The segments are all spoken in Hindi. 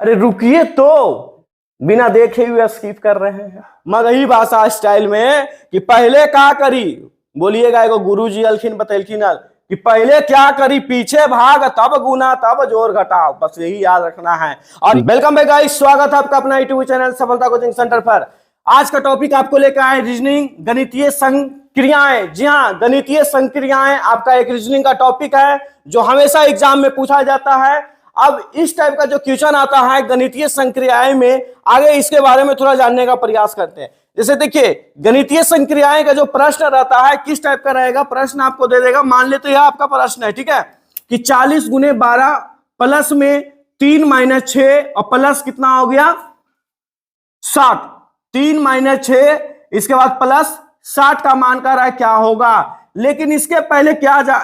अरे रुकिए तो, बिना देखे हुए स्किप कर रहे हैं मगही भाषा स्टाइल में कि पहले क्या करी। बोलिएगा, एगो गुरुजी अलखिन बतैलखिन कि पहले क्या करी, पीछे भाग तब गुना तब जोर घटाओ, बस यही याद रखना है। और वेलकम बैक गाइस, स्वागत है आपका अपना यूट्यूब चैनल सफलता कोचिंग सेंटर पर। आज का टॉपिक आपको लेकर आए रीजनिंग, गणितीय संक्रियाएं। जी हाँ, गणितीय संक्रियाएं आपका एक रीजनिंग का टॉपिक है जो हमेशा एग्जाम में पूछा जाता है। अब इस टाइप का जो क्वेश्चन आता है गणितीय संक्रियाएं में, आगे इसके बारे में थोड़ा जानने का प्रयास करते हैं। जैसे देखिए, गणितीय संक्रियाएं का जो प्रश्न रहता है किस टाइप का रहेगा, प्रश्न आपको दे देगा। मान लेते हैं आपका प्रश्न है, ठीक है, कि 40 गुने 12 प्लस में 3 माइनस 6 और प्लस कितना हो गया 60। 3 माइनस 6 इसके बाद प्लस 60 का मान कर रहा है क्या होगा। लेकिन इसके पहले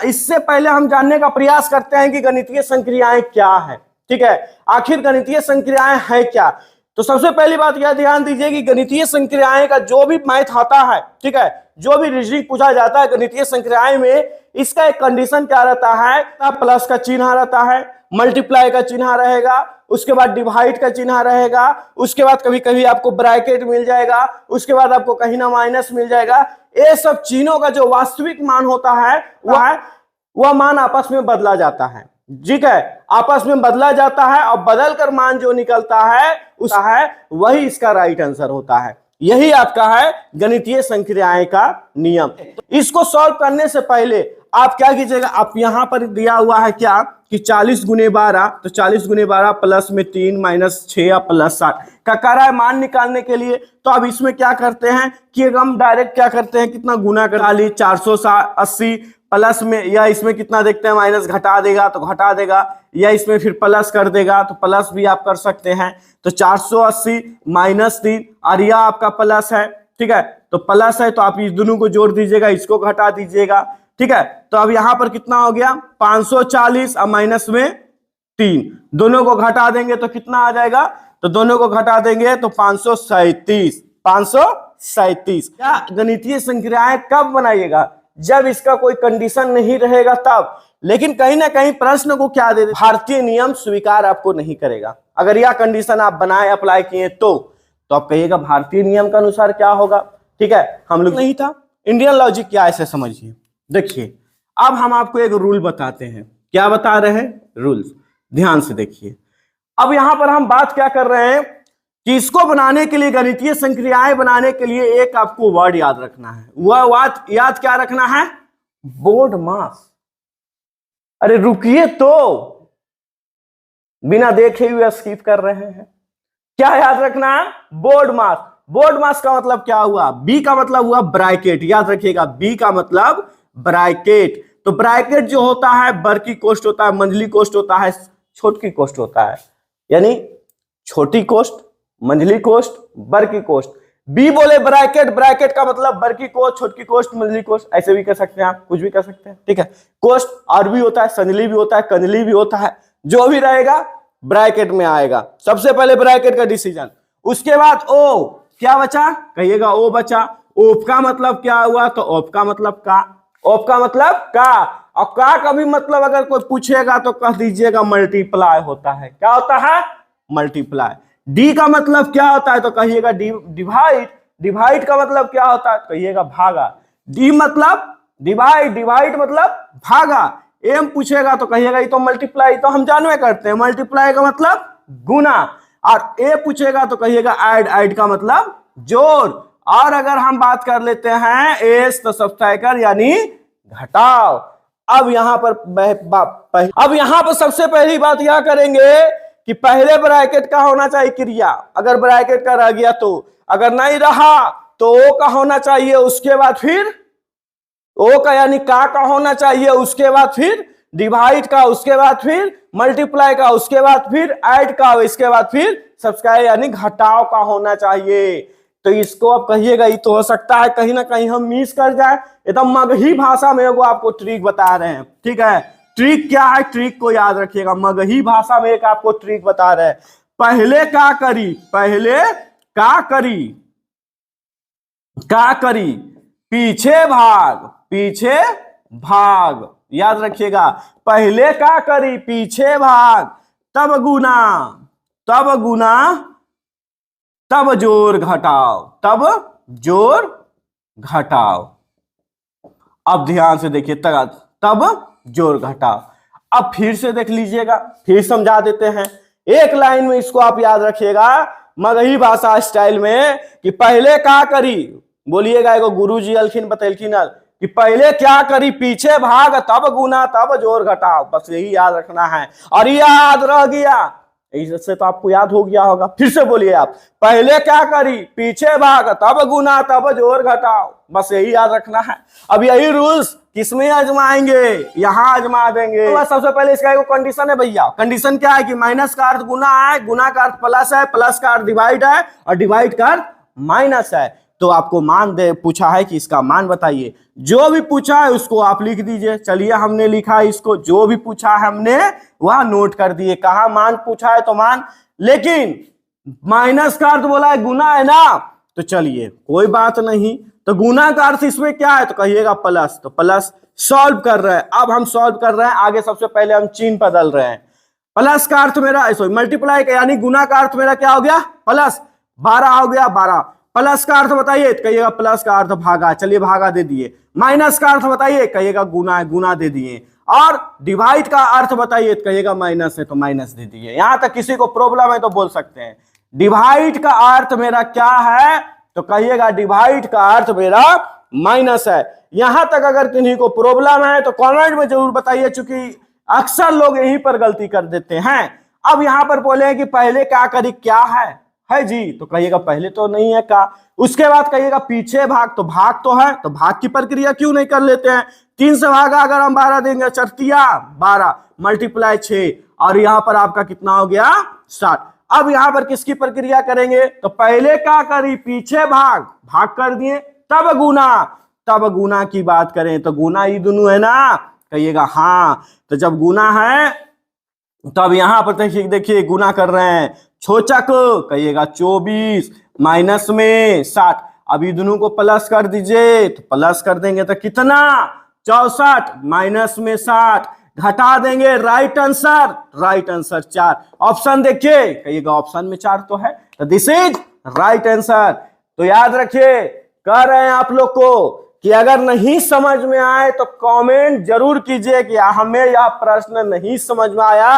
इससे पहले हम जानने का प्रयास करते हैं कि गणितीय संक्रियाएं क्या है। ठीक है, आखिर गणितीय संक्रियाएं है क्या। तो सबसे पहली बात यह ध्यान दीजिए कि गणितीय संक्रियाएं का जो भी मैथ आता है, ठीक है, जो भी रीजनिंग पूछा जाता है गणितीय संक्रियाएं में, इसका एक कंडीशन क्या रहता है, प्लस का चिन्ह रहता है, मल्टीप्लाई का चिन्ह रहेगा, उसके बाद डिवाइड का चिन्ह रहेगा, उसके बाद कभी कभी आपको ब्रैकेट मिल जाएगा, उसके बाद आपको कहीं ना माइनस मिल जाएगा। ये सब चिन्हों का जो वास्तविक मान होता है वह मान आपस में बदला जाता है। ठीक है, आपस में बदला जाता है और बदल कर मान जो निकलता है वही इसका राइट आंसर होता है। यही आपका है गणितीय संक्रियाएं का नियम। इसको सॉल्व करने से पहले आप क्या कीजिएगा, आप यहां पर दिया हुआ है क्या कि 40 गुने 12, तो 40 गुने 12 प्लस में 3 माइनस 6 प्लस 60 का कह रहा है मान निकालने के लिए। तो अब इसमें क्या करते हैं कि हम डायरेक्ट क्या करते हैं, कितना गुना कर ली 480 प्लस में, या इसमें कितना देखते हैं माइनस घटा देगा तो घटा देगा, या इसमें फिर प्लस कर देगा तो प्लस भी आप कर सकते हैं। तो 480 माइनस 3 और यह आपका प्लस है। ठीक है, तो प्लस है तो आप इस दोनों को जोड़ दीजिएगा, इसको घटा दीजिएगा। ठीक है, तो अब यहां पर कितना हो गया 540 और माइनस में 3, दोनों को घटा देंगे तो कितना आ जाएगा, तो दोनों को घटा देंगे तो 537। क्या गणितीय संक्रियाएं कब बनाइएगा, जब इसका कोई कंडीशन नहीं रहेगा तब। लेकिन कहीं ना कहीं प्रश्न को क्या दे, भारतीय नियम स्वीकार आपको नहीं करेगा। अगर यह कंडीशन आप बनाए अप्लाई किए तो आप कहिएगा भारतीय नियम के अनुसार क्या होगा। ठीक है, हम लोग नहीं था, इंडियन लॉजिक क्या, ऐसे समझिए। देखिए, अब हम आपको एक रूल बताते हैं। क्या बता रहे हैं, रूल्स, ध्यान से देखिए। अब यहां पर हम बात क्या कर रहे हैं कि इसको बनाने के लिए, गणितीय संक्रियाएं बनाने के लिए एक आपको वर्ड याद रखना है। वह वर्ड याद क्या रखना है, बोर्ड मास। अरे रुकिए तो, बिना देखे हुए स्किप कर रहे हैं। क्या याद रखना है, बोर्ड मास। बोर्ड मास का मतलब क्या हुआ, बी का मतलब हुआ ब्रैकेट, याद रखिएगा, बी का मतलब ब्रैकेट। तो ब्रैकेट जो होता है बड़की कोष्ट होता है, मंझली कोष्ट होता है, छोटकी कोष्ट होता है, यानी छोटी कोष्ट, मंझली कोष्ट, बड़की कोष्ट। बी बोले ब्रैकेट, ब्रैकेट का मतलब बड़की कोष्ट, छोटकी कोष्ट, मंझली कोष्ट, ऐसे भी कर सकते हैं आप, कुछ भी कर सकते हैं। ठीक है, कोष्ट और भी होता है, संझली भी होता है, कंझली भी होता है, जो भी रहेगा ब्रैकेट में आएगा। सबसे पहले ब्रैकेट का डिसीजन, उसके बाद ओ, क्या बचा, कहिएगा ओ बचा। ओप का मतलब क्या हुआ, तो ओप का मतलब का, ओप का मतलब का, और का भी मतलब अगर कोई पूछेगा तो कह दीजिएगा मल्टीप्लाई होता है। क्या होता है, मल्टीप्लाई। डी का मतलब क्या होता है, तो कहिएगा डिवाइड। डिवाइड का मतलब क्या होता है, कहिएगा भागा। डी मतलब डिवाइड, डिवाइड मतलब भागा। एम पूछेगा तो कहिएगा ये तो मल्टीप्लाई, तो हम जानवे करते हैं, मल्टीप्लाई का मतलब गुना। और ए पूछेगा तो कहिएगा ऐड, ऐड का मतलब जोड़। और अगर हम बात कर लेते हैं एस, तो सब्ट्रैक्टर यानी घटाओ। अब यहां पर सबसे पहली बात यह करेंगे कि पहले ब्रैकेट का होना चाहिए क्रिया, अगर ब्रैकेट का रह गया तो, अगर नहीं रहा तो ओ का होना चाहिए, उसके बाद फिर ओ का यानी का होना चाहिए, उसके बाद फिर डिवाइड का, उसके बाद फिर मल्टीप्लाई का, उसके बाद फिर ऐड का, इसके बाद फिर सब्ट्रैक्ट यानी घटाव का होना चाहिए। तो इसको आप कहिएगा, ये तो हो सकता है कहीं ना कहीं हम मिस कर जाए। एकदम मगही भाषा में वो आपको ट्रिक बता रहे हैं। ठीक है, ट्रिक क्या है, ट्रिक को याद रखिएगा, मगही भाषा में एक आपको ट्रिक बता रहे हैं। पहले क्या करी, पहले क्या करी, क्या करी, पीछे भाग, पीछे भाग, याद रखिएगा, पहले क्या करी, पीछे भाग, तब गुना, तब गुना तब जोड़ घटाओ, तब जोड़ घटाओ। अब ध्यान से देखिए, तब जोड़ घटाओ। अब फिर से देख लीजिएगा, फिर समझा देते हैं। एक लाइन में इसको आप याद रखिएगा मगही भाषा स्टाइल में कि पहले क्या करी, बोलिएगा एगो गुरुजी अलखिन बतैलखिन कि पहले क्या करी, पीछे भाग तब गुना तब जोड़ घटाओ। बस यही याद रखना है। और याद रह गया, इससे तो आपको याद हो गया होगा। फिर से बोलिए आप, पहले क्या करी, पीछे भाग तब गुना तब जोड़ घटाओ। बस यही याद रखना है। अब यही रूल्स किसमें आजमाएंगे, यहां आजमा देंगे। तो सबसे पहले इसका एक कंडीशन है भैया। कंडीशन क्या है कि माइनस का अर्थ गुना है, गुना का अर्थ प्लस है, प्लस का अर्थ डिवाइड है, और डिवाइड का अर्थ माइनस है। तो आपको मान दे पूछा है कि इसका मान बताइए। जो भी पूछा है उसको आप लिख दीजिए। चलिए हमने लिखा इसको, जो भी पूछा है हमने वह नोट कर दिए। कहा मान पूछा है तो मान, लेकिन माइनस का अर्थ बोला है गुना है ना, तो चलिए कोई बात नहीं। तो गुना का अर्थ इसमें क्या है, तो कहिएगा प्लस। तो प्लस सॉल्व कर रहे हैं। अब हम सॉल्व कर रहे हैं आगे। सबसे पहले हम चिन्ह बदल रहे हैं। प्लस का अर्थ मेरा, सॉरी मल्टीप्लाई का यानी गुना का अर्थ मेरा क्या हो गया, प्लस 12 हो गया 12। प्लस का अर्थ बताइए, कहिएगा प्लस का अर्थ भागा, चलिए भागा दे दिए। माइनस का अर्थ बताइए, कहिएगा गुना है, गुना दे दिए। और डिवाइड का अर्थ बताइए, कहिएगा माइनस है तो माइनस दे दिए। यहां तक किसी को प्रॉब्लम है तो बोल सकते हैं। डिवाइड का अर्थ मेरा क्या है, तो कहिएगा डिवाइड का अर्थ मेरा माइनस है। यहां तक अगर किन्हीं को प्रॉब्लम है तो कमेंट में जरूर बताइए, चूंकि अक्सर लोग यहीं पर गलती कर देते हैं। अब यहां पर बोले कि पहले क्या करी, क्या है जी, तो कहिएगा पहले तो नहीं है का। उसके बाद कहिएगा पीछे भाग, तो भाग तो है, तो भाग की प्रक्रिया क्यों नहीं कर लेते हैं। 3 से भागा अगर हम 12 देंगे, चरतिया 12 मल्टीप्लाई 6, और यहां पर आपका कितना हो गया 60। अब यहां पर किसकी प्रक्रिया करेंगे, तो पहले क्या करी, पीछे भाग, भाग कर दिए, तब गुना की बात करें तो गुना ये दोनों है ना, कहिएगा हाँ। तो जब गुना है तब यहां पर देखिए गुना कर रहे हैं, छोचक कहिएगा 24 माइनस में 60। अब ये दोनों को प्लस कर दीजिए, तो प्लस कर देंगे तो कितना 64 माइनस में 60, घटा देंगे, राइट आंसर 4। ऑप्शन देखिए, कहिएगा ऑप्शन में 4 तो है, तो दिस इज राइट आंसर। तो याद रखिए, कह रहे हैं आप लोग को कि अगर नहीं समझ में आए तो कमेंट जरूर कीजिए कि हमें यह प्रश्न नहीं समझ में आया,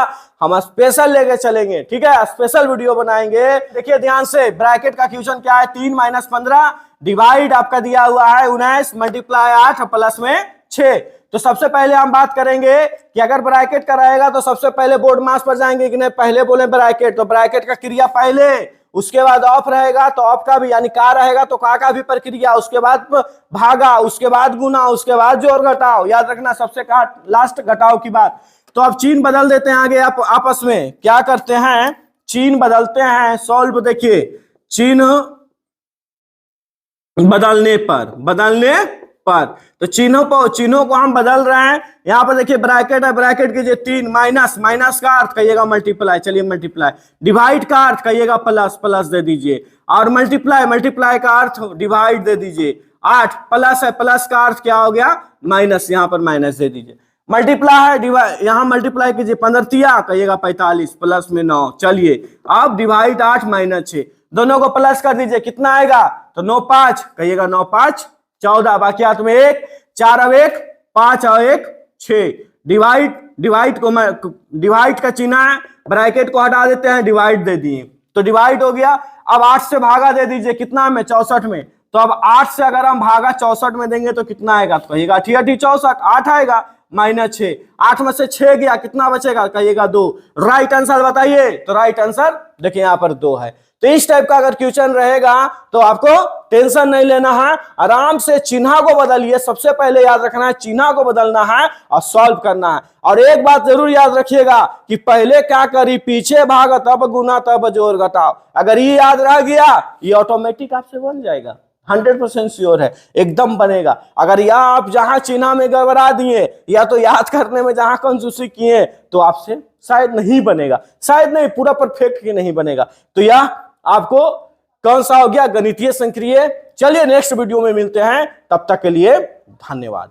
हम स्पेशल लेके चलेंगे। ठीक है, स्पेशल वीडियो बनाएंगे। देखिए ध्यान से, ब्रैकेट का क्वेश्चन क्या है, 3 माइनस 15 डिवाइड आपका दिया हुआ है 19 मल्टीप्लाई 8 प्लस में 6। तो सबसे पहले हम बात करेंगे कि अगर ब्रैकेट का रहेगा तो सबसे पहले बोर्ड मास पर जाएंगे कि नहीं, पहले बोले ब्रैकेट, तो ब्रैकेट का क्रिया पहले, उसके बाद ऑफ रहेगा तो ऑफ का भी यानी का रहेगा तो का भी प्रक्रिया, उसके बाद भागा, उसके बाद गुना, उसके बाद जोड़ घटाओ। याद रखना सबसे लास्ट घटाओ की बात। तो अब चिन्ह बदल देते हैं आगे। आप आपस में क्या करते हैं, चिन्ह बदलते हैं। सॉल्व देखिए, चिन्ह बदलने पर तो चिन्हों को हम बदल रहे हैं। यहां पर देखिए ब्रैकेट है, ब्रैकेट कीजिए 3 माइनस का अर्थ कहिएगा मल्टीप्लाई, चलिए मल्टीप्लाई। डिवाइड का अर्थ कहिएगा प्लस दे दीजिए, और मल्टीप्लाई का अर्थ डिवाइड दे दीजिए। 8 प्लस है, प्लस का अर्थ क्या हो गया माइनस, यहां पर माइनस दे दीजिए। मल्टीप्लाई है, डिवाइड यहां मल्टीप्लाई कीजिए, 15 कहिएगा 45 प्लस में 9। चलिए अब डिवाइड 8 माइनस 6, दोनों को प्लस कर दीजिए, कितना आएगा, तो 9 5 कहिएगा 9 5 14, बाकी हाथ में 1 4 और 1 5 और 1 6। डिवाइड का चिन्ह है, ब्रैकेट को हटा देते हैं, डिवाइड दे दिए तो डिवाइड हो गया। अब 8 से भागा दे दीजिए, कितना में 64 में। तो अब 8 से अगर हम भागा 64 में देंगे तो कितना आएगा, तो कहिएगा 64 8 आएगा माइनस 6। 8 में से 6 गया, कितना बचेगा, कहिएगा 2। राइट आंसर बताइए, तो राइट आंसर देखिए यहाँ पर 2 है। तो इस टाइप का अगर क्वेश्चन रहेगा तो आपको टेंशन नहीं लेना है, आराम से चिन्ह को बदलिए। सबसे पहले याद रखना है चिन्ह को बदलना है और सॉल्व करना है। और एक बात जरूर याद रखिएगा कि पहले क्या करी, पीछे भाग तब गुना तब जोड़ घटाओ। अगर ये याद रह गया, ये ऑटोमेटिक आपसे बन जाएगा, 100% श्योर है, एकदम बनेगा। अगर या आप जहां चिन्ह में गड़बड़ा दिए या तो याद करने में जहां कंजूसी किए तो आपसे शायद नहीं बनेगा, शायद नहीं, पूरा परफेक्ट ही नहीं बनेगा। तो यह आपको कौन सा हो गया, गणितीय संक्रिय। चलिए नेक्स्ट वीडियो में मिलते हैं, तब तक के लिए धन्यवाद।